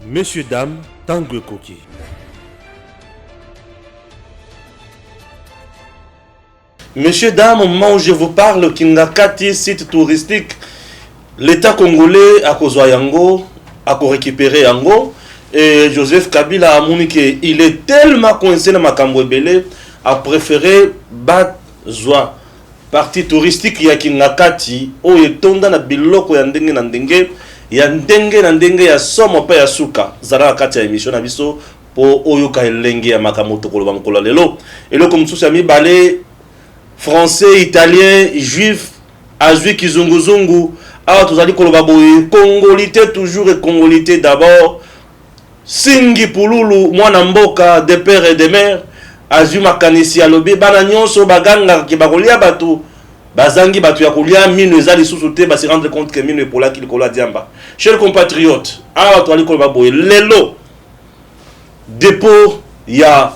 Messieurs, dames, tango ekoki. Messieurs, dames, au moment où je vous parle, Kingakati, site touristique, l'État congolais a kozwa yango, a récupéré yango, et Joseph Kabila a moni que il est tellement coincé dans makambo ebele, a préféré battre partie touristique ya Kingakati, o etonda na biloko ya ndenge na ndenge, ya ndenge ya somo pa ya suka, zara kati ya émission na biso po oyoka elenge ya makambo tokoloba mkola lelo. Eloko msusu ya mibale français, italien, juif, azui kizunguzungu, awa tozali koloba boye congolité toujours et congolité d'abord. Singi pululu mwana mboka de père et de mère, azui makanisi alobi bana nyonso baganga ki bakolia batu bazangi batu ya kolia mino ezali susu te ba se rendre compte que mino epola ki likola diamba. Chers compatriotes, awa tozali koloba boye lelo dépôt ya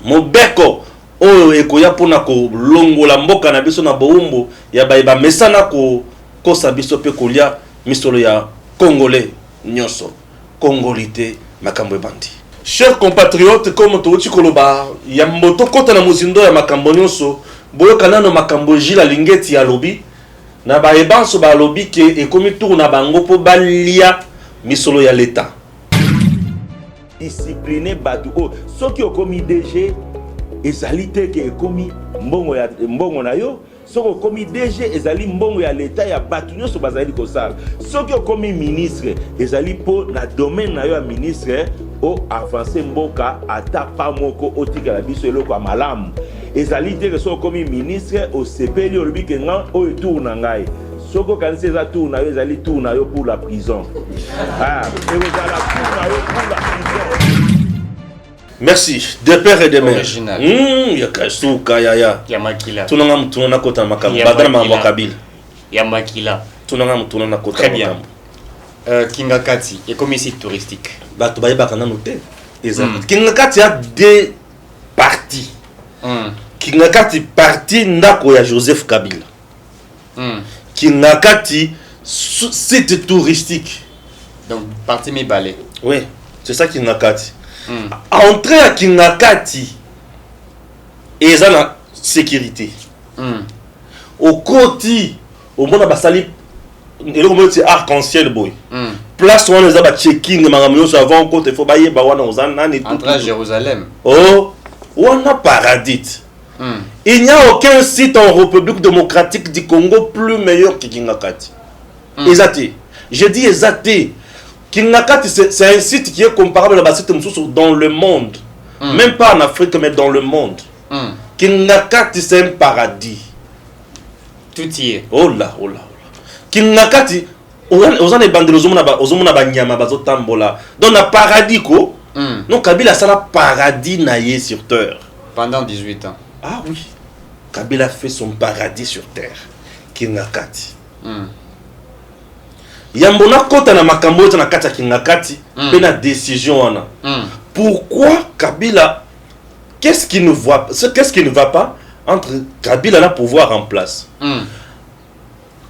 mobeko oyo ekoya pona ko longola mboka na biso na boumbo ya bayeba mesana ko kosa biso pe kolia misolo ya congolais nyonso congolité makambo ebandi. Chers compatriotes, comme touti koloba ya mboto kota na muzindo ya makambo nyonso boyoka nano makambo jila lingeti ya lobi na bayebanso ba lobi ke ekomi tour na bango po balia misolo ya l'état discipliné batu o soki okomi DG ezali te ke ekomi mbongo na yo, soki okomi DG ezali mbongo ya l'état ya batu nyonso bazali kosala, soki okomi ministre ezali po na domaine na yo ya ministre o avancer mboka ata pa moko otikala biso eloko ya malamu. Ezali te ke soki okomi ministre osepeli olobi ke nga oyo tour na ngai, soki okanisi eza tour na yo ezali tour na yo pour la prison. Ezala tour na yo pour la prison. Merci de père et de mère. Original. Ya kasuka ya Yamakila. tunanga mutuna na kota makambo badana mambo kabila Yamakila. tunanga mutuna na kota Très bien. makambo Kingakati et comme site touristique. bato bayebaka nanu te Kingakati a deux parties. Kingakati partie ndako ya Joseph Kabila. Kingakati site touristique. Donc partie Mibale. Oui, c'est ça Kingakati. Entrer à Kingakati et ça la sécurité. Au côté au monde basali et le c'est arc-en-ciel boy. Place où on les a checking magamio avant côté faut bailler ba wana ozana et tout. Entre à Jérusalem. Oh, on a paradis. Il n'y a aucun site en République démocratique du Congo plus meilleur que Kingakati. Exacté. Je dis exacté. Kingakati, c'est un site qui est comparable à un site dans le monde. Même pas en Afrique, mais dans le monde. Kingakati, c'est un paradis. Tout y est. Oh là, oh là, oh là. Kingakati, on a des bandes de banyama bazotambola. Dans le paradis, quoi. Non, Kabila, ça la paradis naïe sur terre. Pendant 18 ans. Ah oui. Kabila fait son paradis sur terre. Kingakati. Yambona kota na makambo na kati ya Kingakati pe na décision wana. Pourquoi Kabila qu'est-ce qui ne va pas entre Kabila et le pouvoir en place?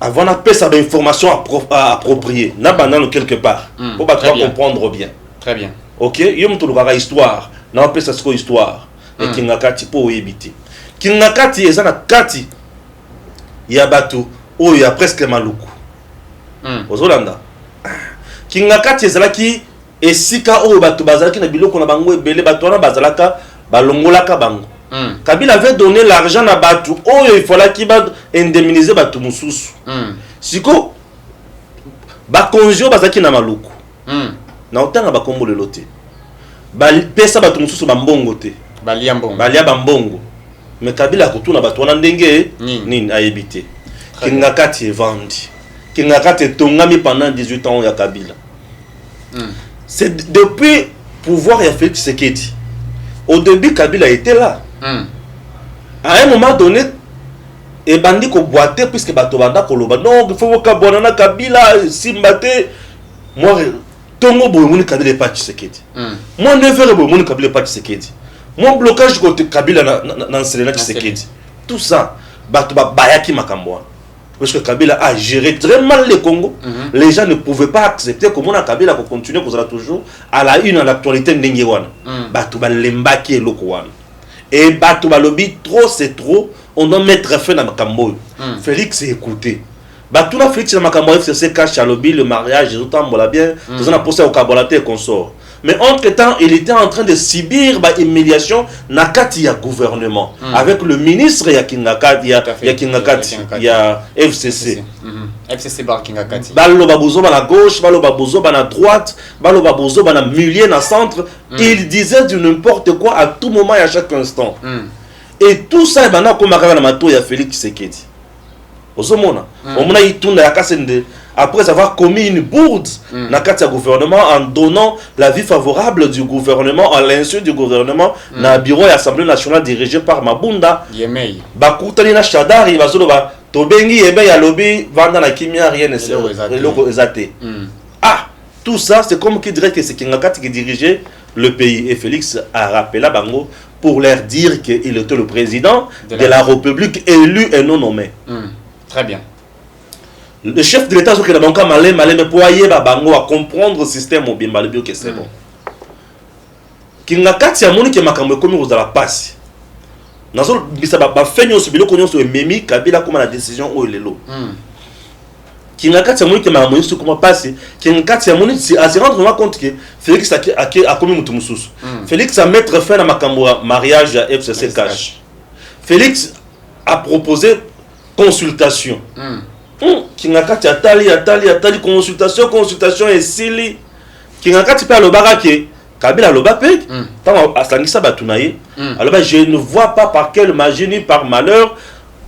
Avant na pesa ba information appropriée na banano quelque part pour pas comprendre bien. Très bien. OK, yom to lukaka histoire na pesa siko histoire et Kingakati po ebité. Kingakati ezana kati ya batu o ya presque maluku. Ozolanda Kingakati ezalaki esika oyo bato bazalaki na biloko na bango ebele bato wana bazalaka balongolaka bango. Kabila avait donné l'argent na bato oyo il fallait ki ba indemniser bato mususu. Siko ba konjo bazalaki na maluku. Na otanga ba kombo lelo te. Ba pesa bato mususu ba mbongo te. Balia mbongo. Balia ba mbongo. Mais Kabila kutuna bato wana ndenge nini ayebite. Kingakati est vendu. Kingakati est tongami pendant 18 ans ya Kabila. C'est depuis pouvoir ya Félix Tshisekedi. Au début Kabila était là. À un moment donné et bandi ko boiter puisque bato banda ko loba non il faut ka bonana Kabila simbate moi tongo boy moni Kabila pas Tshisekedi. Moi ne ferai boy moni Kabila pas Tshisekedi. Mon blocage côté Kabila na Selena Tshisekedi. Tout ça bato ba bayaki makambo. parce que Kabila a géré très mal le Congo. Les gens ne pouvaient pas accepter comment Kabila continue toujours à la une à l'actualité n'engwana. Batu ba lembaki eloko wana. Et batu ba lobby trop c'est trop, on doit mettre fin à makambo. Félix écouté. Batu na Félix na makambo FCC cache à lobby le mariage tout temps voilà bien, tout ça na posé au Kabolaté et consort. Mais entre-temps, il était en train de subir humiliation nakati ya gouvernement avec le ministre Yakingakati, il y a FCC. FCC bar Kingakati. Balo babuzo na gauche, balo babuzo na droite, balo babuzo na milieu na centre, il disait du n'importe quoi à tout moment et à chaque instant. Et tout ça bana ko makaka na mato ya Félix Tshisekedi. Ozomona, omona itunda ya kasende. Après avoir commis une bourde dans le gouvernement en donnant l'avis favorable du gouvernement à l'insu du gouvernement dans le bureau de l'Assemblée nationale dirigé par Mabunda. Yemei. Bakutani na Shadari bazoloba tobengi yebe ya lobby vanda na kimia rien ne sert. Ah, tout ça c'est comme qui dirait que c'est Kingakati qui dirigeait le pays et Félix a rappelé à Bango pour leur dire qu'il était le président de la République élu et non nommé. Très bien. Le chef de l'État, qui a malé, mais pour aller bango à comprendre le système au bien malébio que c'est bon. Kingakati a moni que makambo comme vous la passe. Nazo bisa ba fenyo subilo konyo so memi Kabila comme la décision o lelo. Kingakati a moni que makambo so comment passer. Kingakati a moni si à se rendre compte que Félix a commis mutu mususu. Félix a mettre fin à makambo mariage à FCC cash. Félix a proposé consultation. Kingakati atali consultation et sili Kingakati pa lo barake Kabila lo bape tant asangisa batunaye alors je ne vois pas par quelle magie ni par malheur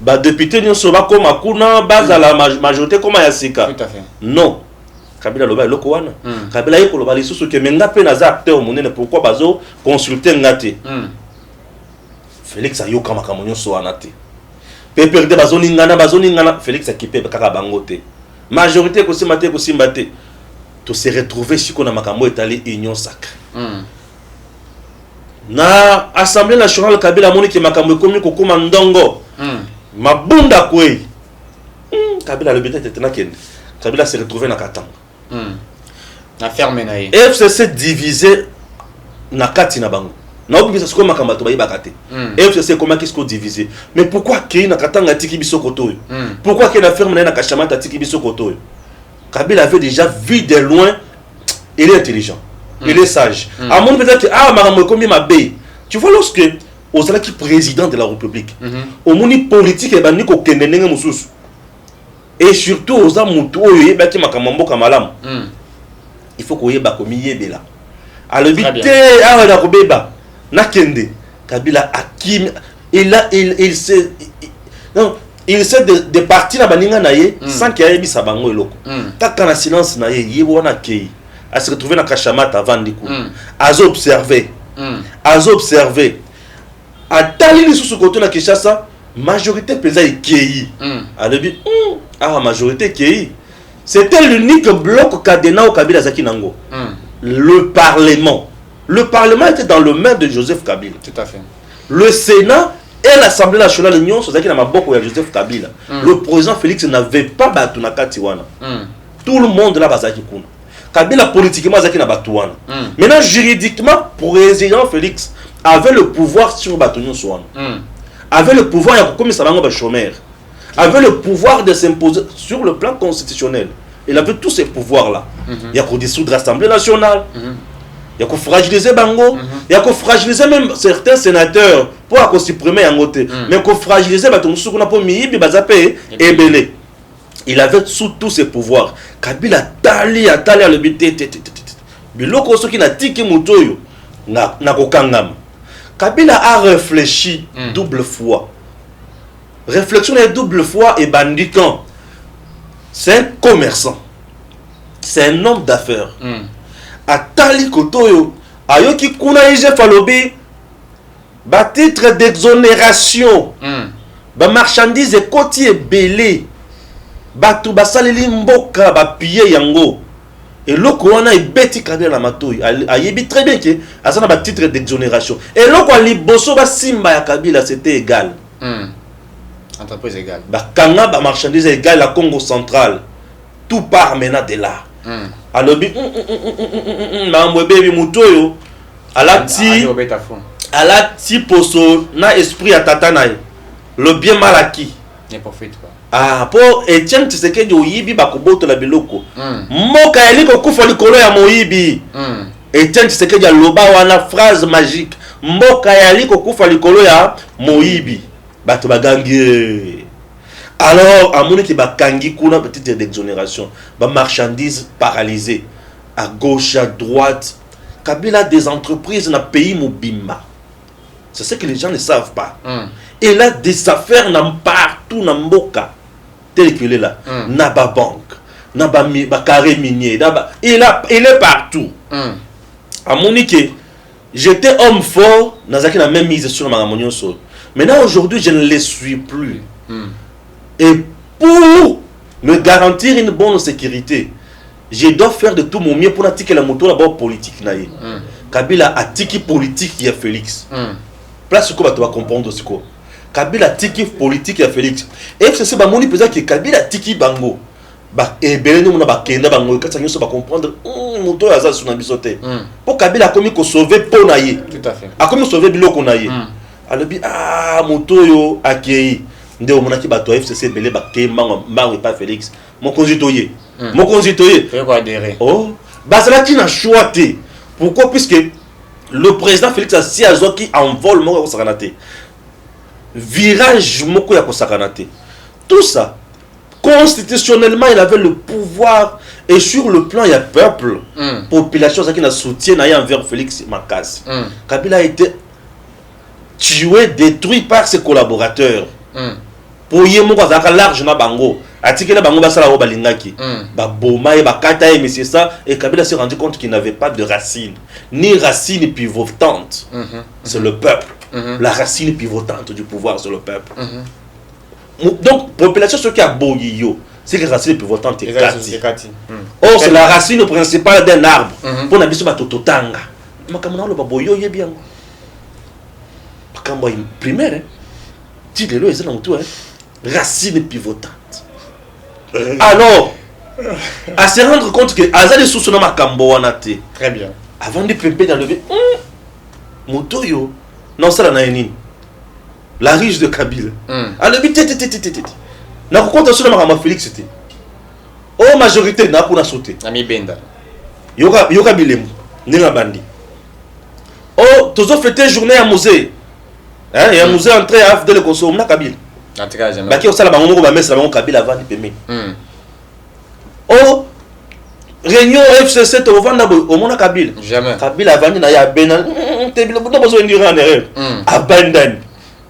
ba député ni soba comme akuna baza la majorité comme ya sika. Tout à fait. Non, Kabila lo ba loko wana Kabila yeko lo ba lisusu ke menga pe na za acteur monene pourquoi bazo consulter ngate Félix ayoka makamonyo so anate Pépé de bazoni ngana Félix a kipe kaka bangote majorité ko simate ko simbate to se retrouver si ko na makambo etali union sacrée na assemblée nationale Kabila moni ki makambo komi ko koma ndongo mabunda kwei Kabila le beta tetena kende Kabila se retrouver na katanga na ferme na ye FCC divisé na kati na bango. Non, parce que comme Makambato bayi bakate. FCC comment qu'est-ce qu'on divisé. Mais pourquoi qu'il na katanga tiki biso koto? Pourquoi qu'il na ferme na kachamata tiki biso koto? Kabila avait déjà vu de loin. Il est intelligent. Il est sage. À mon peut-être ah Makambo comme ma bé. Tu vois lorsque Ozala qui président de la République. Au moni politique et bani ko kendenenge mususu. Et surtout aux amuto yeba ki Makambo kamalam. Il faut qu'on yeba komi yebela. À le bité ah na kobeba. Nakende Kabila Akim il sait de partir na baninga naye sans qu'il y ait bisa bango eloko taka na silence naye yebo na kei a se retrouver na kachamata avant diku a observer atali li sous côté na Kinshasa majorité pesa kei a le but majorité kei c'était l'unique bloc cadenas au Kabila zaki nango le parlement. Le Parlement était dans le main de Joseph Kabila. Tout à fait. Le Sénat et l'Assemblée nationale de l'Union, c'est ça qui n'a pas beaucoup de Joseph Kabila. Le président Félix n'avait pas battu Katiwana. Tout le monde là bazaki kuna. Kabila politiquement zaki na batouana. Maintenant juridiquement, président Félix avait le pouvoir sur Batonio Swan. Avait le pouvoir ya comme ça va chômeur. Avait le pouvoir de s'imposer sur le plan constitutionnel. Il avait tous ces pouvoirs là. Il y a qu'on dissoudre l'Assemblée nationale. Il y a qu'on fragiliser Bango, il y a qu'on fragiliser même certains sénateurs pour supprimer un côté. Mais qu'on fragiliser il avait sous tous ses pouvoirs. Kabila tali le bité. Biloko soki na tiki mutoyo na kokangam. Kabila a réfléchi double fois. Réflexion est double fois et bandicant. C'est un commerçant. C'est un homme d'affaires. Atali kotoyo ayoki kuna ije falobi ba titre d'exonération ba marchandise ekoti ebele batu basaleli mboka ba piye yango eloko wana ebeti Kabila na matoyi ayebi très bien que asana ba titre d'exonération eloko liboso ba simba ya Kabila c'était égal Entreprise égale. Bakanga ba marchandise égale la Congo centrale. Tout part maintenant de là. Alors bi mambo baby mutoyo alati poso na esprit atata na le bien mal acquis. Ne profite pas. Ah pour Etienne Tshisekedi oyibi bakoboto la biloko. Moka eliko kufa likolo ya moyibi. Etienne Tshisekedi aloba wana phrase magique. Mboka yaliko kufa likolo ya moyibi. Bato bagangi. Alors, à mon équipe, bakangi kuna petite d'exonération, ba marchandises paralysées à gauche, à droite. Kabila a des entreprises dans le pays Mobimba. C'est ce que les gens ne savent pas. Et là, des affaires n'ont partout dans Mboka. Tel qu'il est là. Naba banque, naba carré minier, il est partout. À mon équipe, j'étais homme fort, Nazaki n'a même mise sur ma monioso. Maintenant, aujourd'hui, je ne les suis plus. Et pour me garantir une bonne sécurité, je dois faire de tout mon mieux pour attiquer la moto d'abord politique. Kabila a tiki politique qui est Félix. Place quoi tu vas comprendre ce quoi. Kabila tiki politique qui est Félix. Et c'est ba moni pesant que Kabila tiki bango. Ba et belé nous na ba kenda bango quand ça nous va comprendre moto ya za suna bisoté. Pour Kabila comme ko sauver ponaye. Tout à fait. A comme sauver biloko naye. Alors bi moto yo akei. Nde omonaki bato FCC belé ba ke mbango pas Félix. Mon conjitoyer. Mon conjitoyer. Je vais adhérer. Oh, basala qui n'a choisi. Pourquoi? Puisque le président Félix Assi Azoki envole moko sakanate. Virage moko ya sakanate. Tout ça constitutionnellement il avait le pouvoir et sur le plan il y a peuple, population qui n'a soutien envers Félix Makasi. Kabila a été tué, détruit par ses collaborateurs. Pour y avoir large na bango, article na bango basala o balingaki, ba boma et ba kata et monsieur ça, et Kabila s'est rendu compte qu'il n'avait pas de racine, ni racine pivotante. C'est le peuple. La racine pivotante du pouvoir, c'est le peuple. Donc population ce qui a boyo, c'est que la racine pivotante est kati. Or c'est la racine principale d'un arbre. Pour na biso ba totanga. Makamona lo ba boyo ye bien. Makambo primaire. Dis-le, c'est dans tout, racine pivotante. Alors, à se rendre compte que Azali Sousona Makambo Wanate. Très bien. Avant de pimper dans le vie, Motoyo, non, ça n'a rien. La riche de Kabila. Alors, n'a pas compté sur le Félix. C'était. Oh, majorité, n'a pas sauté. Ami Benda. Yoga Bilem, Nina Bandi. Oh, tous ont fêté journée à musée. Il y a un musée entré à Afdel Koso, na Kabila. En tout cas, j'aimerais. Qui au salon, on va mettre la Kabila avant de payer. Oh, réunion FCC, au Vandabo, au Mona Kabila. Jamais. Kabila avant de ya Benin. T'es bien besoin de dire en erreur. Abandon.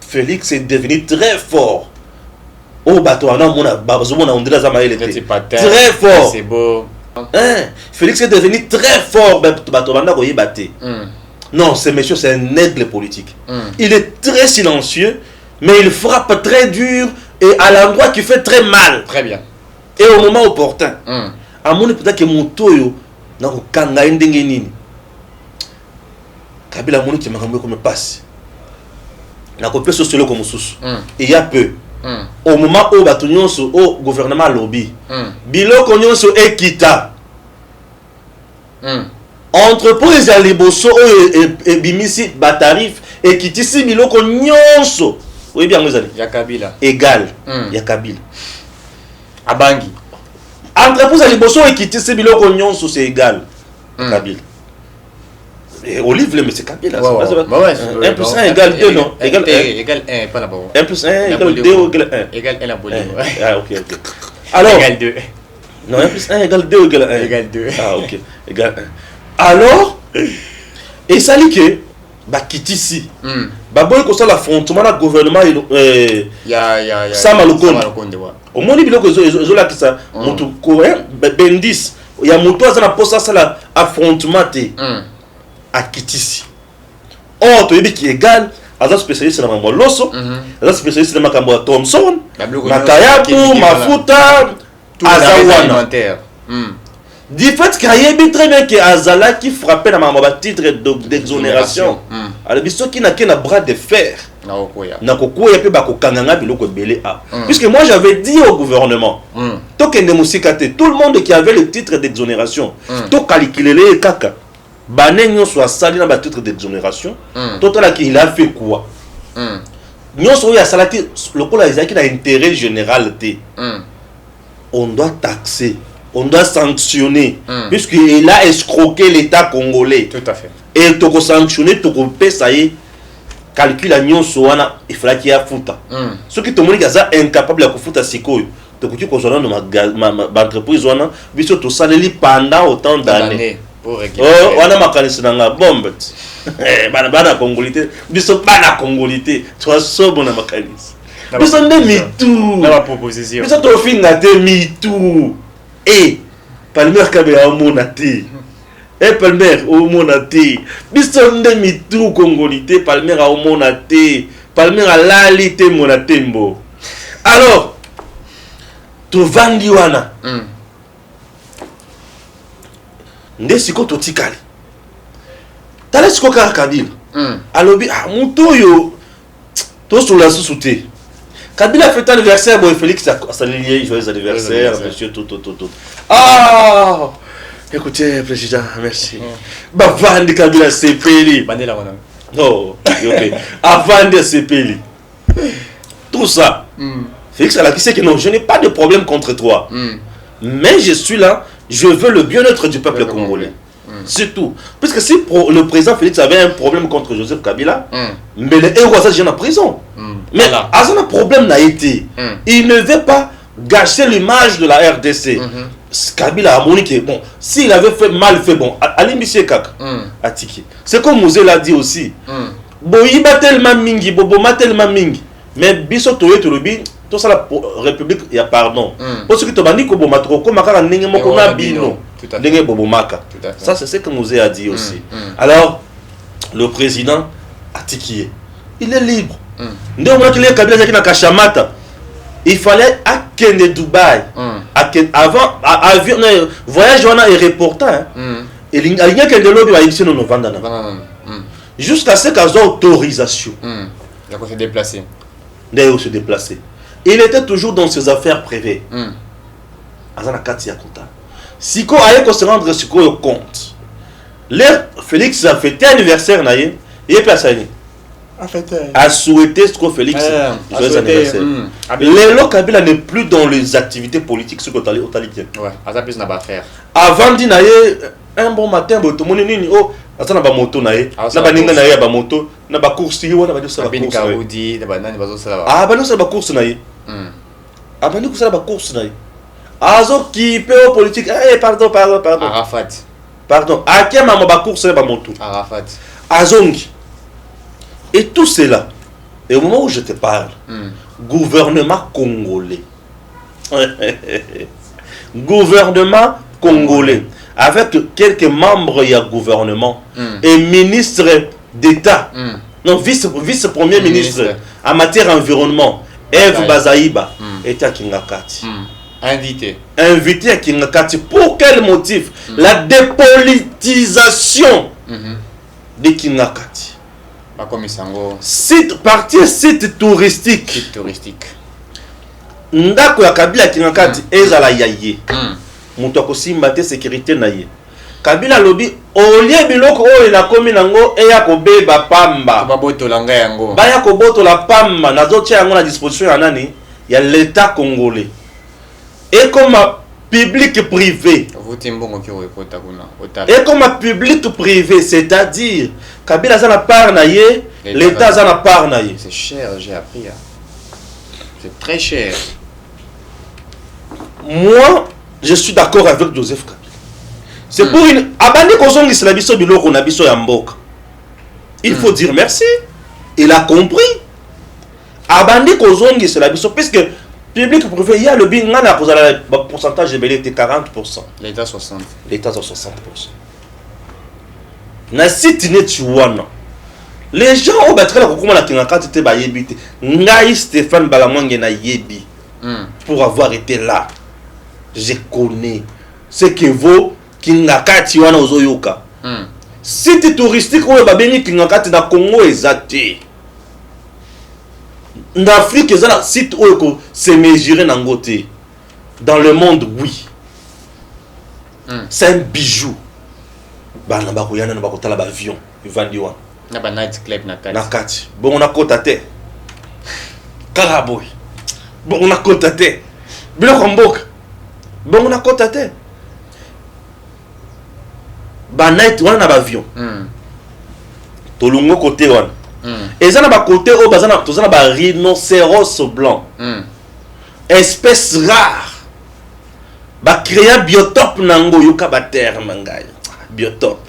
Félix est devenu très fort. Oh, bateau, on a dit très fort. C'est beau. Félix est devenu très fort. Bateau, on a battu. Non, ce monsieur, c'est un aigle politique. Il est très silencieux, mais il frappe très dur et à l'endroit qui fait très mal. Très bien. Et au moment opportun. À mon époque, que mon toyo, n'a aucun gain. Kabila Moni qui m'a ramené comme passe. N'a pas fait sociologue comme sous. Il y a peu. Au moment où batonyon au gouvernement lobby, bilo konyon so ekita. Entreprise ya liboso et bimisi batarif et kitisi biloko nyonso. Oui bien vous allez. Ya Kabila. Égal. Ya Kabila. Abangi. Entreprise ya liboso et kitisi biloko nyonso c'est égal. Kabila. Et Olive le mais c'est Kabila. 1 plus 1 égale 2 non? Égal 1 pas la bonne. 1 plus 1 égale 2 ou égale 1? Égal 1 la bonne. Ah ok. Alors égal 2. Non 1 plus 1 égale 2 ou égale 1? Égal 2. Ah ok. Égal 1. Alors, et ça dit que, Kitisi, boy comme ça l'affrontement dans le gouvernement, Sama Lukonde. Au moins, il y a qui ça, Bendis, il y a Mouto à ça l'affrontement à Kitisi. Or, tu es qui égal, à spécialiste dans le Losso, à spécialiste dans le Thompson, Makayapu, Mafuta, Azawana. Du fait qu'il y a très bien que Azala qui frappait dans ma titre d'exonération. Alors, ceux qui n'ont qu'un bras de fer na kokoya pe ba kokanganga biloko belé a. Puisque moi j'avais dit au gouvernement to kende musika te, tout le monde qui avait le titre d'exonération to calculer les kaka banenyo soit sali na ba titre d'exonération total qui il a fait quoi nyonso ya salati lokola ezaki na intérêt général te on doit taxer, on doit sanctionner puisqu'il a escroqué l'État congolais. Tout à fait. Et toko sanctionner toko pesa ye calcul à nyonso wana il fallait qu'il y a futa ceux qui te montrent qu'ils sont incapables de futa sikoyo toko ki kozona no ma entreprise wana biso to saleli pendant autant d'années pour récupérer. Oh wana makanisi nanga bombe bana congolité biso bana congolité toi sobo na makanisi biso nde mitu na proposition biso to finga te mitu Palmer kabe a monate Palmer au monate biso nde mitu congolité Palmer a monate Palmer a lalité monatembo. Alors to vandi wana nde siko to tikali tala siko kaka Kabila alobi muto yo to sula susute Kabila fait anniversaire bon Félix a salué joyeux anniversaire monsieur tout. Écoutez président merci bavandi Kabila sepeli bandela wana non OK avant de sepeli tout ça Félix a dit que non je n'ai pas de problème contre toi mais je suis là, je veux le bien-être du peuple congolais. C'est tout. Parce que si le président Félix avait un problème contre Joseph Kabila, mais les héros sont en prison. Mais un problème n'a été. Il ne veut pas gâcher l'image de la RDC. Kabila a moniqué. Bon, s'il avait fait mal fait, bon, Alimbiché Kak, Atiki. C'est comme Mosé l'a dit aussi. Bon, il bat tellement mingi, Bobo m'a tellement mingi. Mais Bisso Toye Tolobi, tout ça la République, il y a pardon. Parce que tu as dit que Bomatro, comme Makara Nengemoko Nabino, Nenge Bobomaka. Ça, c'est ce que Mosé a dit aussi. Alors, le président Atiki, il est libre. Il fallait à Kende Dubaï. Avant, avion, voyage et reporter. Il y a quelqu'un de l'autre qui a jusqu'à ce qu'ils aient autorisation. Il a se déplacer. D'ailleurs, se déplacer. Il était toujours dans ses affaires privées. Si on a se rendre sur le compte, l'air Félix a fêté anniversaire, il est placé. A souhaité ce que Félix joyeux anniversaire. Lélo Kabila n'est plus dans les activités politiques, ce que tu as dit. Avant d'y aller, un bon matin, tout le monde est oh, asa na ba moto na ye na ba ninga na ye ba moto na ba course yi wana ba disa ba course ba no sa ba course na ye ba ni kusala ba course na ye azo ki pe au politique pardon Arafat pardon akia mama ba course na ba moto Arafat azongi et tout cela et au moment où je te parle gouvernement congolais gouvernement congolais avec quelques membres du gouvernement et ministre d'État, non, vice-premier ministre en matière environnement, Eve Bazaïba, était à Kingakati. Invité à Kingakati. Pour quel motif? La dépolitisation de Kingakati. Site touristique. Ndako ya Kabila Kingakati, ezala yaye. Muto kosimba te sécurité na ye Kabila lobi olie biloko oyo na komi nango eya kobeba pamba babotolanga yango baya kobotola pamba nazotia yango na disposition ya nani ya l'état congolais et comme public privé et comme public privé c'est-à-dire Kabila za na part na ye l'état za na part na ye c'est cher j'ai appris c'est très cher. Moi je suis d'accord avec Joseph Kabila. C'est pour une abandé kozongi isla biso biloko na biso ya mboka. Il faut dire merci. Il a compris. Abandé kozongi isla biso puisque public privé il y a le binga na kozala pourcentage de belé 40%. L'état 60. L'état 60%. Na site netwana. Les gens au battre ko kuma na kingakati te ba yebite. Ngai Stéphane Balamwange na yebi. Pour avoir été là. Je connais ce que vaut Kingakati wana ozoyoka. Site touristique oyo babengi Kingakati na Congo ezate. En Afrique, il y a un site où c'est mesuré dans côté. Dans le monde, oui. C'est un bijou. Bah, on a un avion. Il va dire. On a un night club. Bon, on a côté. Caraboy. Bon, on a côté. Bien, bon, on a côté. Bah, night, on a un avion. Tolungo côté, on. Et ça, on a un côté où on a un rhinocéros blanc. Espèce rare. Ba créer biotope nango yoka ba terre mangai. Biotope.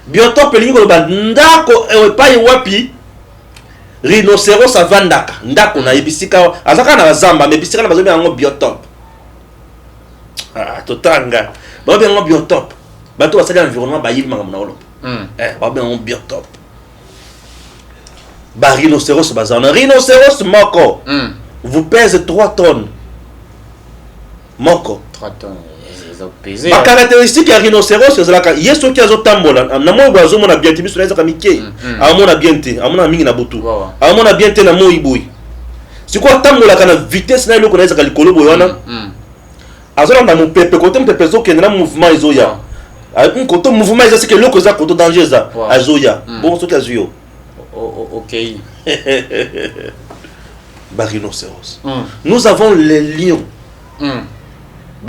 Biotope lingo ba ndako pa wapi. Rhinocéros avandaka. Ndako na ibisika azaka na zamba mais bisika na bazomi yango biotope. Ah totanga. Ba bien yango biotope. Ba to basali environnement ba yibi manga monolo. Ba bien yango biotope. Ba rhinocéros bazana rhinocéros moko. Vous pèse 3 tonnes. Moko 3 tonnes, ils ont pesé. Ma caractéristique ya rhinocéros c'est là il y a ceux qui ont tambola na mo bazo mona bien tibi sur les mike a mona bien te a mona mingi na butu a mona bien te na mo ibui c'est quoi tambola kana vitesse na loko na za likolo boyona azola na mo pepe côté pepe zo ke na mouvement izoya un côté mouvement c'est que loko za côté danger za azoya bon ceux qui azuyo OK. Ba rhinocéros nous avons les lions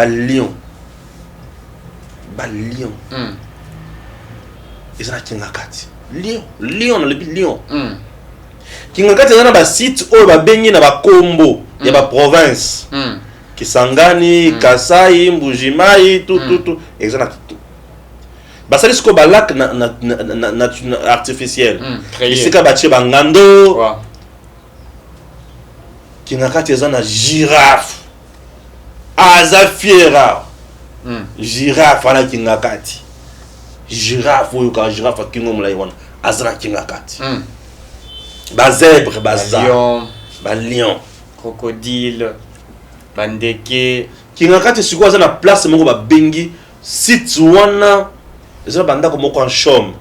Lion. Et ça Kingakati. Lion le lion. Kingakati na ba site o ba bengi na ba kombo ya ba province. Kisangani, Kasai, Mbujimai, tout. Exactement. Ba sali sko ba lac na artificiel. Ici ka ba tche ba ngando. Kingakati na girafe. Azafiera. Girafe ana Kingakati. Girafe ou ka girafe kingo mula yona. Azra Kingakati. Ba zèbre, ba lion, ba lion, crocodile, bandeke. Kingakati siko za na place moko ba bengi site wana. Eza banda ko moko en chom.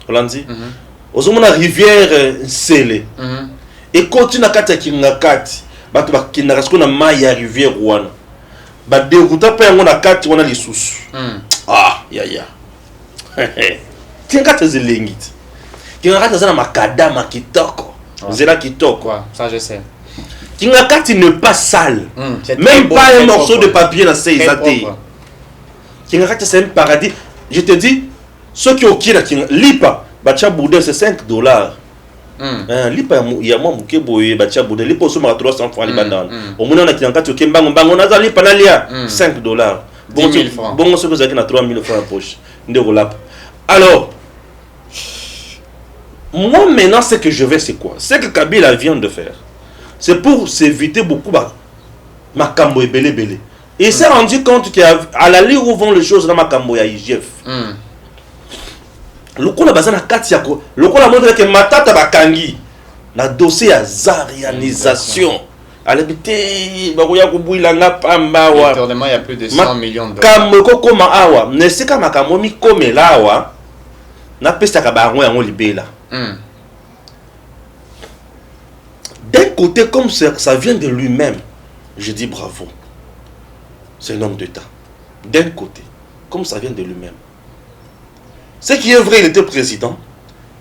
Holandi. Ozomona rivière Nsele. Et continue kati Kingakati. Bato bakina kasko na mai ya rivière wana ba deruta pa yango na kati wana lisusu ya Kingakati zelengit Kingakati zana makadama kitoko zela kitoko ça je sais Kingakati n'est pas sale même pas un morceau de papier na sei zate Kingakati c'est un paradis je te dis ceux qui au kira lipa bacha boudin c'est $5 lipa ya mwa muke boye bacha boudin lipa so mara 300 francs libanda omuna na Kingakati oke mbango na za lipa na lia $5 bon ce que ça qui na 3000 francs en poche ndeko lapa alors moi maintenant ce que je vais c'est quoi c'est que Kabila vient de faire c'est pour s'éviter beaucoup makambo ebele et il s'est rendu compte qu'à la ligne où vont les choses dans makambo ya IGF lokola bazana kati yako lokola montre que matata bakangi na dossier ya zarianisation alebite bakoya kubuila nga pamba wa il y a plus de 100 millions de kamwe kokoma awa nesika makambo mi komela awa na pesa ka bango yango libela d'un côté comme ça vient de lui-même je dis bravo c'est un homme d'État d'un côté comme ça vient de lui-même. Ce qui est vrai, il était président.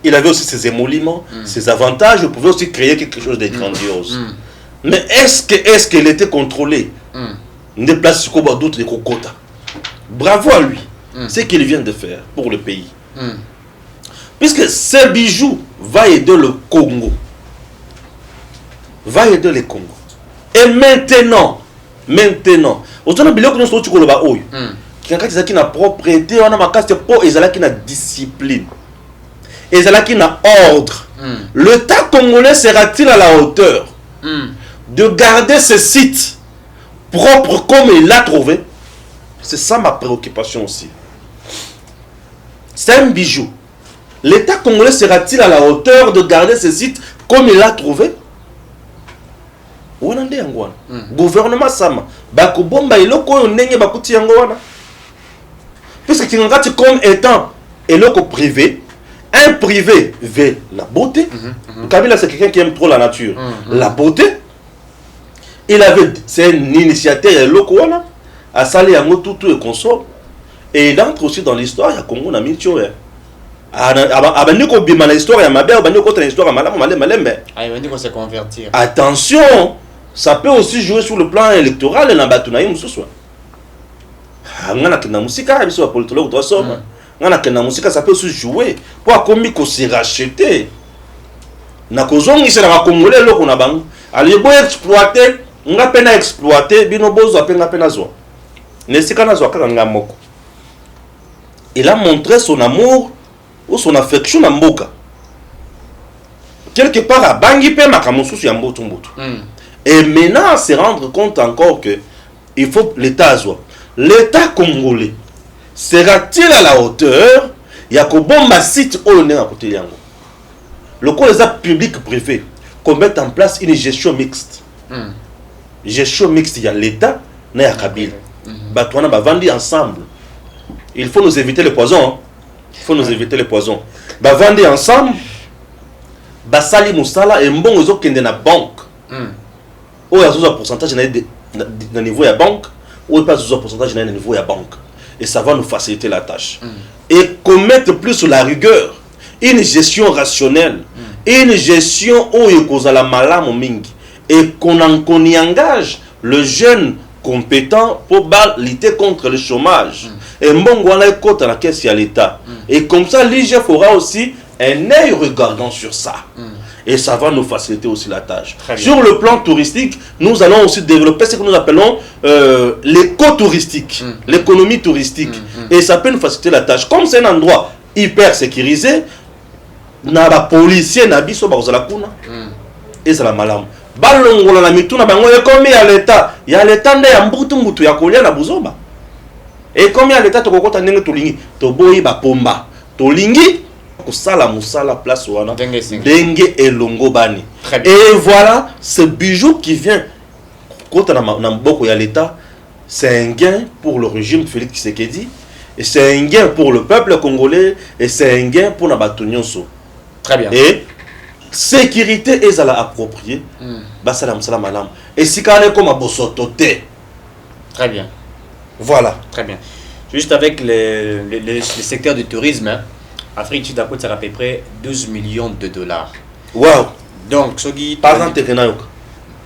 Il avait aussi ses émoluments, ses avantages. Il pouvait aussi créer quelque chose de grandiose. Mais est-ce qu'il était contrôlé? Ne place pas d'autres de Kokota. Bravo à lui. Ce qu'il vient de faire pour le pays. Puisque ce bijou va aider le Congo. Va aider le Congo. Et maintenant, autour de biloko nous sommes Kingakati qui na propriété on a makasi po ezalaki na discipline ezalaki na ordre l'État congolais sera-t-il à la hauteur de garder ce site propre comme il l'a trouvé? C'est ça ma préoccupation aussi. C'est un bijou. L'État congolais sera-t-il à la hauteur de garder ce site comme il l'a trouvé? Wana nde yango wana gouvernement sama bakobomba eloko oyo ndenge bakuti yango wana. Puisque Kingakati comme étant eloko privé un privé veut la beauté. Kabila, c'est quelqu'un qui aime trop la nature. La beauté. C'est un initiateur local à Salé à tout et consort. Et il entre aussi dans l'histoire, il y a Congo na Mitio. Attention, ça peut aussi jouer sur le plan électoral et l'ambatunaïm ce soir. Ça peut aussi jouer pour comme il se racheter. Na kozongi c'est la congolais loko na bango. Ali bo exploiter, nga pena exploiter, bino bozo apena pena zo. Nesika na zo kaka nga moko. Il a montré son amour ou son affection à Mboka. Quelque part à Bangipe Makamosu ya Mboto Mboto. Et maintenant se rendre compte encore que il faut l'État azwa. L'État congolais sera-t-il à la hauteur? Il y a que bomba site au nez à côté yango. Le conseil public privé qu'on mette en place une gestion mixte. Gestion mixte, il y a l'État, il y a Kabila. Batouana va vendre ensemble. Il faut nous éviter le poison. Hein. Il faut nous éviter le poison. Va vendre ensemble. Basali Moussala et bon aux autres qui na banque. Ou il y a un pourcentage de niveau de la banque. Ou il n'y a pas un pourcentage de niveau de la banque. Et ça va nous faciliter la tâche. Et qu'on mette plus sur la rigueur. Une gestion rationnelle, une gestion où il y a la malame mingi et qu'on y engage le jeune compétent pour lutter contre le chômage. Et mbongwana côte à la caisse à l'État. Et comme ça, l'IGF aura aussi un œil regardant sur ça. Et ça va nous faciliter aussi la tâche. Sur le plan touristique, nous allons aussi développer ce que nous appelons l'éco-touristique, l'économie touristique. Et ça peut nous faciliter la tâche. Comme c'est un endroit hyper sécurisé, na ba policier na biso ba kozala kuna ezala malamu balongola na mituna bango ekomi ya leta nde ya mbutu ya kolia na buzoba ekomi ya leta tokokota ndenge tolingi toboyi ba pomba tolingi kosala musala place wana ndenge elongo bani. Et voilà ce bijou qui vient kota na mboko ya leta, c'est un gain pour le régime Félix Tshisekedi et c'est un gain pour le peuple congolais et c'est un gain pour Nabatonyonso. Très bien. Et sécurité est à la appropriée. Salam salam alam. Et si quand on est comme à Bosotote. Très bien. Voilà. Très bien. Juste avec le secteur du tourisme, hein, Afrique du Sud ça à peu près 12 millions de dollars. Wow. Donc, ce qui. Par exemple,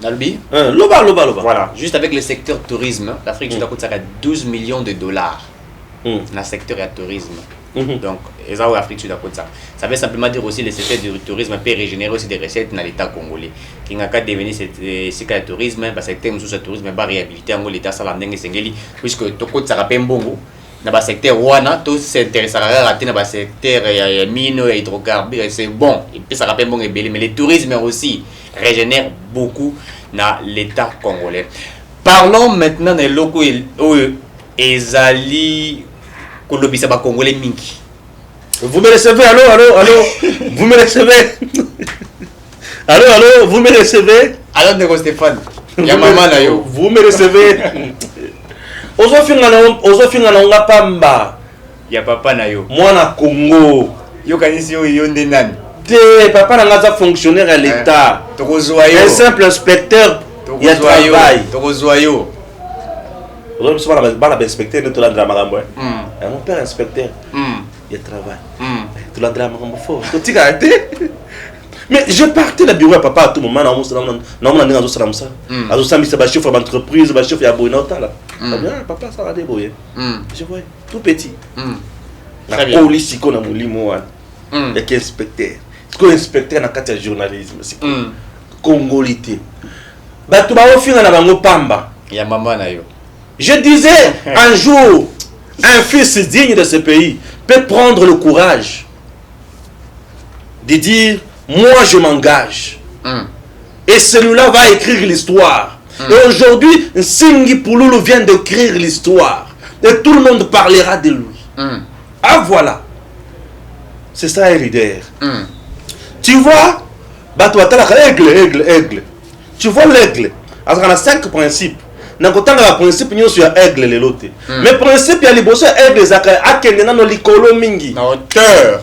Nalbi. Loba. Voilà. Juste avec le secteur tourisme, l'Afrique du Sud ça a 12 millions de dollars. Dans le secteur du tourisme. Donc, l'Afrique du Sud ça veut simplement dire aussi que le secteur du tourisme peut régénérer aussi des recettes dans l'État congolais. Qui n'a qu'à devenir ce secteur du tourisme, le secteur du tourisme va réhabiliter l'État salandeng et sengeli, puisque tout le monde s'appelle Mbongo. Dans le secteur Wana, tout s'intéressera à rater dans le secteur mine et hydrocarbures, c'est bon. Et puis ça rappelle Mbongo et Belé, mais le tourisme aussi régénère beaucoup dans l'État congolais. Parlons maintenant des locaux Ezali. Congolais minki. Vous me recevez, allô, vous me recevez. Allô, vous me recevez. Allô, Nego Stéphane. Ya maman na yo. Vous me recevez. Ozo finga na nga pamba. Ya papa na yo. Mwana Congo. Yo kanisi yo yonde nani. Te papa na nga za fonctionnaire à l'État. Tokozwayo. Un simple inspecteur. Il y a travail. Tokozwayo. Mon père inspecteur, il travaille. Tu l'as drame fort. Mais je partais le bureau à papa à tout moment. Chef d'entreprise, chef de papa, ça va débrouiller. Je vois, tout petit. La police, il y a qu'un inspecteur. C'est qu'un inspecteur dans le journalisme. C'est congolité. Tu vas au final à la pamba. Il y a maman na yo. Je disais, un jour, un fils digne de ce pays peut prendre le courage de dire, moi je m'engage. Et celui-là va écrire l'histoire. Et aujourd'hui, Singi Pouloulou vient d'écrire l'histoire. Et tout le monde parlera de lui. Ah voilà. C'est ça un leader. Tu vois, aigle. Tu vois l'aigle. Alors, on a 5 principes. Na kotanga la principe nyonso ya aigle le lote. Mais principe ya liboso aigle zaka akende na no likolo mingi. Na hauteur.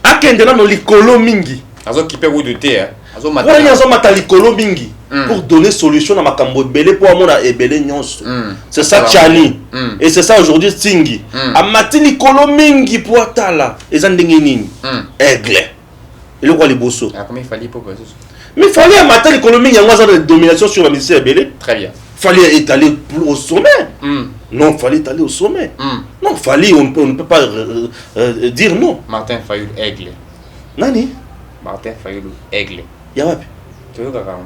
akende na no likolo mingi azo kipe ou de thé azo mata wala yazo mata likolo mingi pour donner solution à makambo belé pour amona ebele nyonso c'est ça Tchani et c'est ça aujourd'hui Tingi amati likolo mingi pour atala eza ndenge nini aigle ele kwa liboso comment il fallait pour ça mais fallait amata likolo mingi yango za de domination sur la ministère ebele très bien fallait étaler au sommet non fallait étaler au sommet non fallait on ne peut pas dire non. Martin Fayulu aigle nani Martin Fayulu aigle ya wapi tu vois kaka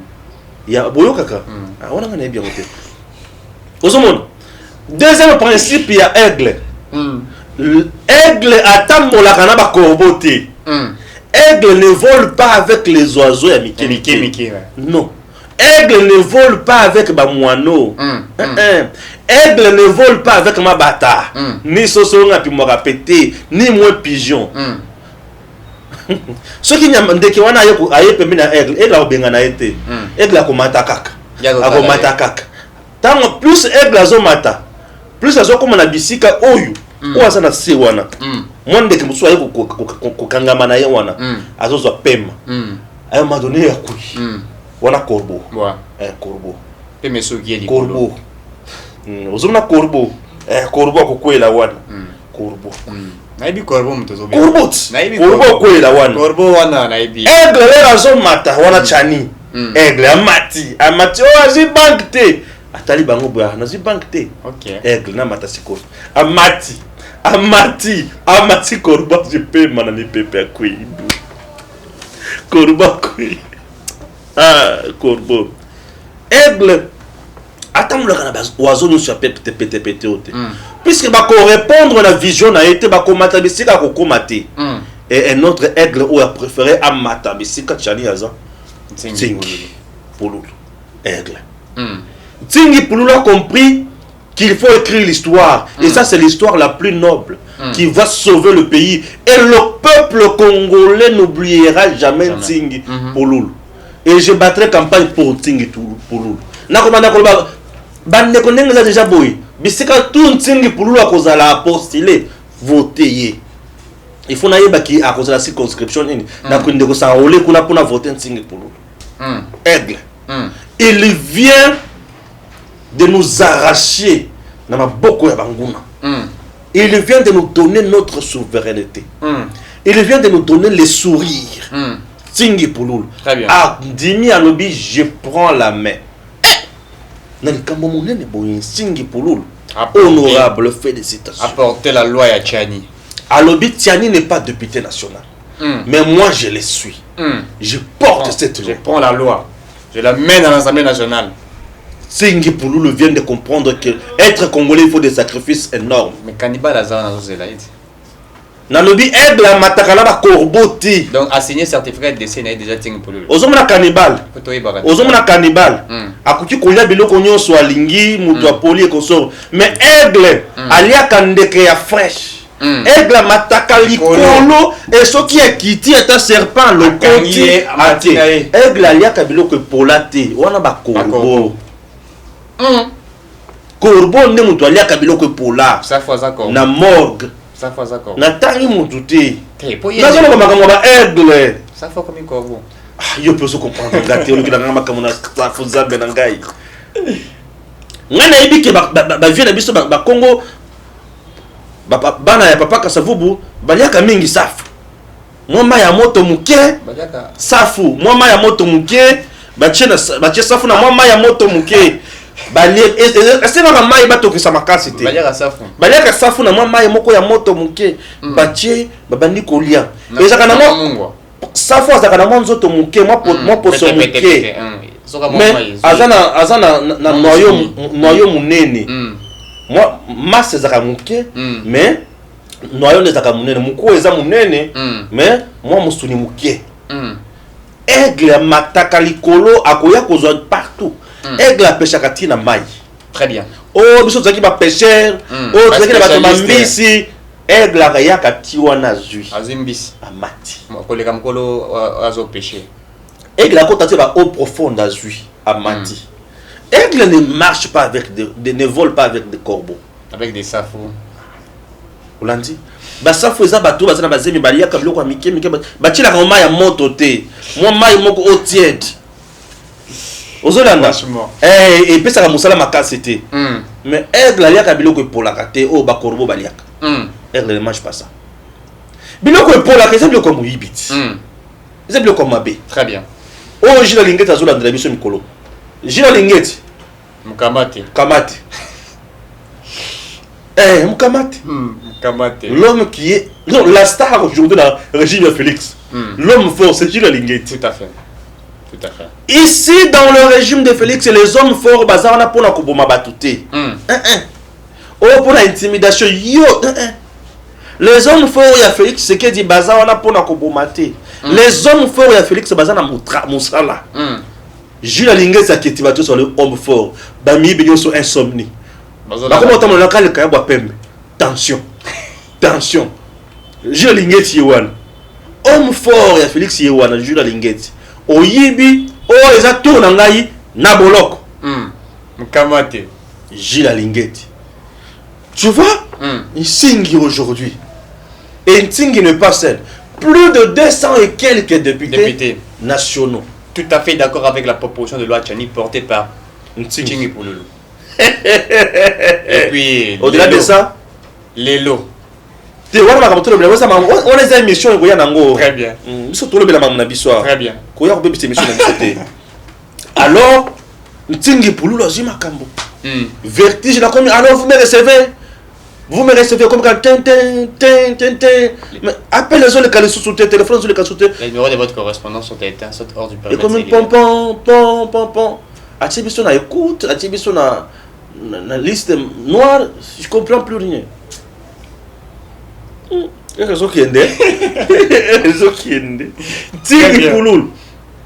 ya boyo kaka on a bien côté osomon deuxième principe il y a aigle aigle atambola kana ba corbeau. Aigle ne vole pas avec les oiseaux ya Mickey. Non. Aigle ne vole pas avec ba moineau. Aigle ne vole pas avec ma bata. Ni sosonga pi mo pété, ni moi pigeon. Ce qui n'y a ndeke wana aye pembe na aigle a obenga na été. Aigle akomata kaka. Akomata kaka. Tant plus aigle azomata, plus azokoma na bisika oyo. Oza na se wana. Moi ndeke musu aye kokangama na ye wana. Azozwa pema. Ayo m'a donné ya kui. Wana corbeau. Corbeau. Peme soki corbeau. Ozomna corbeau. Corbeau akokwela wana. Corbeau. Naibi corbeau mtozo. Corbeau. Corbeau kwela wana. Corbeau wana naibi. Aigle le azomata wana Tchani. Aigle amati o azi bank te. Atali bango boya na zi bank te. OK. Aigle na mata siko. Amati corbeau je peux manani pepe akui. Corbeau kui. Corbeau. Aigle attends le kana oiseau nous sur pété puisque ba ko répondre la vision na été ba ko mata bisika ko komate et un autre aigle ou a préféré à mata bisika Tchani aza Tingi Pululu aigle Tingi Pululu a compris qu'il faut écrire l'histoire et ça c'est l'histoire la plus noble qui va sauver le pays et le peuple congolais n'oubliera jamais Tingi Pululu et je battrai campagne pour Tingi Pululu na komanda ko bande ko ndenge déjà boy bisika tout Tingi Pululu akozala apostiller voter il faut na yeba ki akozala circonscription nini na ko ndeko sa ole kuna pona voter Tingi Pululu aigle il vient de nous arracher na maboko ya banguna il vient de nous donner notre souveraineté il vient de nous donner les sourires Tingi Pululu ah dimi alobi je prends la main Tingi Pululu honorable félicitations apporter la loi à Tchani. Alobi Tchani n'est pas député national mais moi je le suis je porte cette loi je prends la loi je la mène à l'Assemblée nationale. Tingi Pululu vient de comprendre que être congolais il faut des sacrifices énormes mais cannibale azana zo zelaïd nalobi aigle matakala ba corbeau ti donc a signé certificat de décès na déjà Tingi Pululu ozomona cannibale akuki kolia biloko nyonso alingi mutu apoli ekosoro mais aigle aliaka ndeke ya fresh aigle mataka likolo et soki ekiti eta serpent lokoti ate aigle aliaka biloko epola te wana ba corbeau corbeau nde mutu aliaka biloko epola na morgue na tangi mutu te nazona ko makambo ba aigle ça faut comme corbeau yo peux se comprendre gâté on kila ngama kamona safu zambe na ngai ngana ibike ba vie na biso ba Congo bana ya papa Kasavubu baliaka mingi safu mwamba ya moto muke safu mwamba ya moto muke bache safu na mwamba ya moto muke bali esema ba mai bato kisa makasi te baliaka safu na mwamba ya moko ya moto muke bache babandi kolia ezaka na mo safu azaka na mwanzoto muke mwa poso muke mais azana na noyau munene moi masse ezaka muke mais noyau ezaka munene muko eza munene mais moi musuni muke aigle mataka likolo akoya kozwa partout aigle apeshaka tina mai très bien oh biso zaki ba pêcheur oh zaki na bato mambisi aigle akayaka tiwana zui azimbisi amati koleka mkolo azo pêcher aigle akota ba eau profonde azui amati aigle ne marche pas avec ne vole pas avec des corbeaux avec des safou Olandi. Basafu eza bato bazana bazemi baliaka biloko ya mike batilaka mai ya moto te. Moi mai moko eau tiède. Ozolanda. Et puis ça la musala makasi te. Mais aigle aliaka biloko epolaka te o ba corbeau baliaka. Aigle ne mange pas ça. Biloko epolaka eza biloko moyibiti. Eza biloko mabe. Très bien. Oh Gilles Lingeti azolanda la biso mikolo. Gilles Lingeti Mukamate. Kamate. Mukamate. Kamate. L'homme qui est non la star aujourd'hui dans le régime de Félix. L'homme fort c'est Gilles Lingeti. Tout à fait. Tout à fait. Ici dans le régime de Félix les hommes forts bazana pona koboma batute. Oh pour l'intimidation yo. Les hommes forts il y a Félix ce qui dit bazana pona kobomate. Les hommes forts il y a Félix bazana musala. Jules Lingeti akiti bato sur le homme fort. Bami binyo sur insomnie. Bah comment on a le kaya pembe. Tension. Tension. Jules Lingeti yewan. Homme fort il y a Félix yewan Jules Lingeti. Oyibi o eza tour na ngai na boloko. Mukamate. Gilles Lingeti. Tu vois? Nsingi aujourd'hui. Et Nsingi n'est pas seul. Plus de 200 et quelques députés nationaux. Tout à fait d'accord avec la proposition de loi Tchani portée par Ntingi Pouloulou. Et puis au-delà de ça, les lots. On les a émissions très bien. Très bien. Alors, Ntingi Pouloulou a dit Makambo. Vertige, alors vous me recevez comme quand mais appelle les autres les sous le téléphone sur les cas. Les numéros de votre correspondance sont éteints, sont hors du périmètre. Et comme pom. Atibison na écoute, Atibison na liste noire, je comprends plus rien. Réseau qui est réseau qui est Ntingi Pouloulou.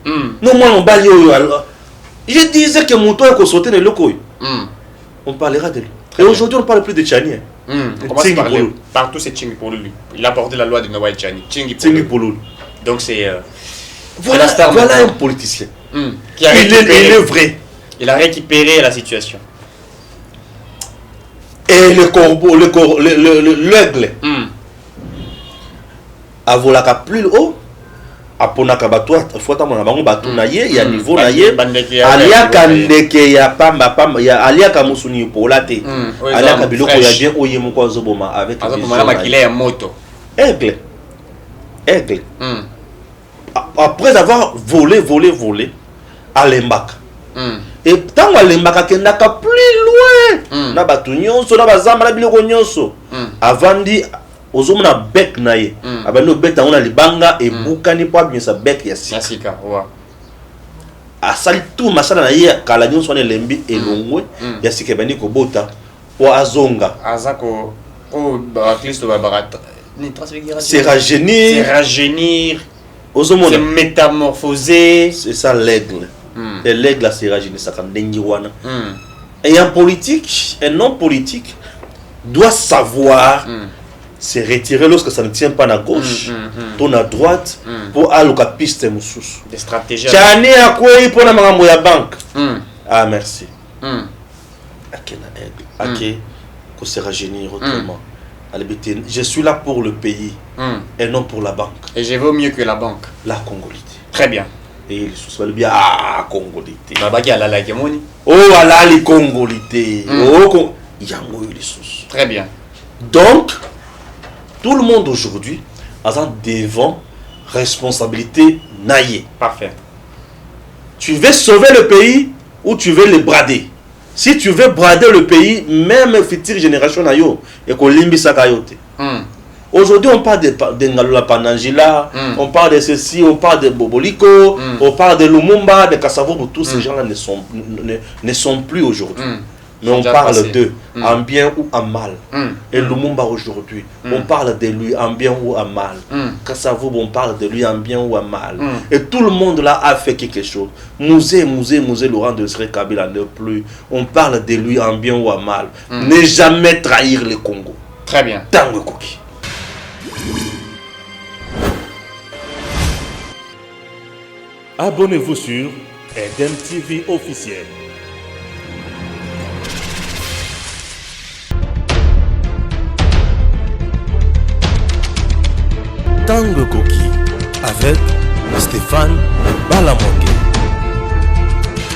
Non moi on baille alors. Je disais que mon toit est sauté dans le locaux. On parlera de lui. Et aujourd'hui on ne parle plus de Tchani. On commence à parler. Partout c'est Ntingi Pouloulou. Il a porté la loi de Noël Tchani. Ntingi Pouloulou. Donc c'est voilà un politicien. Qui a il est vrai. Il a récupéré la situation. Et le corbeau, l'aigle. A volaka plus haut. A ponaka batwa, faut tamona bango batu na ye, ya niveau na ye. Aliaka ndeke ya pamba, ya aliaka musuni polate. Aliaka biloko ya bien oye moko zoboma avec la moto. Aigle. Après avoir volé à l'embaka. Et tant à l'embaka kendaka plus loin. Na batu nyonso na bazamba na biloko nyonso. Avandi ozomona bec na ye. Abandi beta on a libanga et bukani pa bien sa bec ya sika. Wa. Asali tout masala na ye kala nyonso na lembi elongwe ya sika bandi ko bota po azonga. Azako o ba Kristo ba barata. C'est rajeunir. C'est métamorphoser. C'est ça l'aigle. Et l'aigle c'est rajeunir ça quand dengi wana. Et en politique, un homme politique doit savoir se retirer lorsque ça ne tient pas à gauche, tourne à droite pour aller au piste moussous. Des stratégies. Tchani a quoi pour la maman ya banque. Ah merci. Ok, qu'on se rajeunir autrement. Je suis là pour le pays et non pour la banque. Et je vaux mieux que la banque. La Congolité. Très bien. Et les sous bien ah Congolité. Oh ala les Congolité. Oh yango les sous. Très bien. Donc tout le monde aujourd'hui a devant responsabilité naïe. Parfait. Tu veux sauver le pays ou tu veux le brader. Si tu veux brader le pays, même future génération nayo et qu'on limbi sakayote. Aujourd'hui, on parle de Ngalola Panangila, on parle de ceci, on parle de Boboliko, on parle de Lumumba, de Kassavo, tous ces gens-là ne sont plus aujourd'hui. Mais on parle d'eux, en bien ou en mal. Et Lumumba aujourd'hui, on parle de lui en bien ou en mal. Kassavo, on parle de lui en bien ou en mal. Et tout le monde là a fait quelque chose. Musée, Laurent de Sré Kabila ne plus. On parle de lui en bien ou en mal. Ne jamais trahir le Congo. Très bien. Tango Koki. Abonnez-vous sur Eden TV officiel. Tango Koki avec Stéphane Balamoke.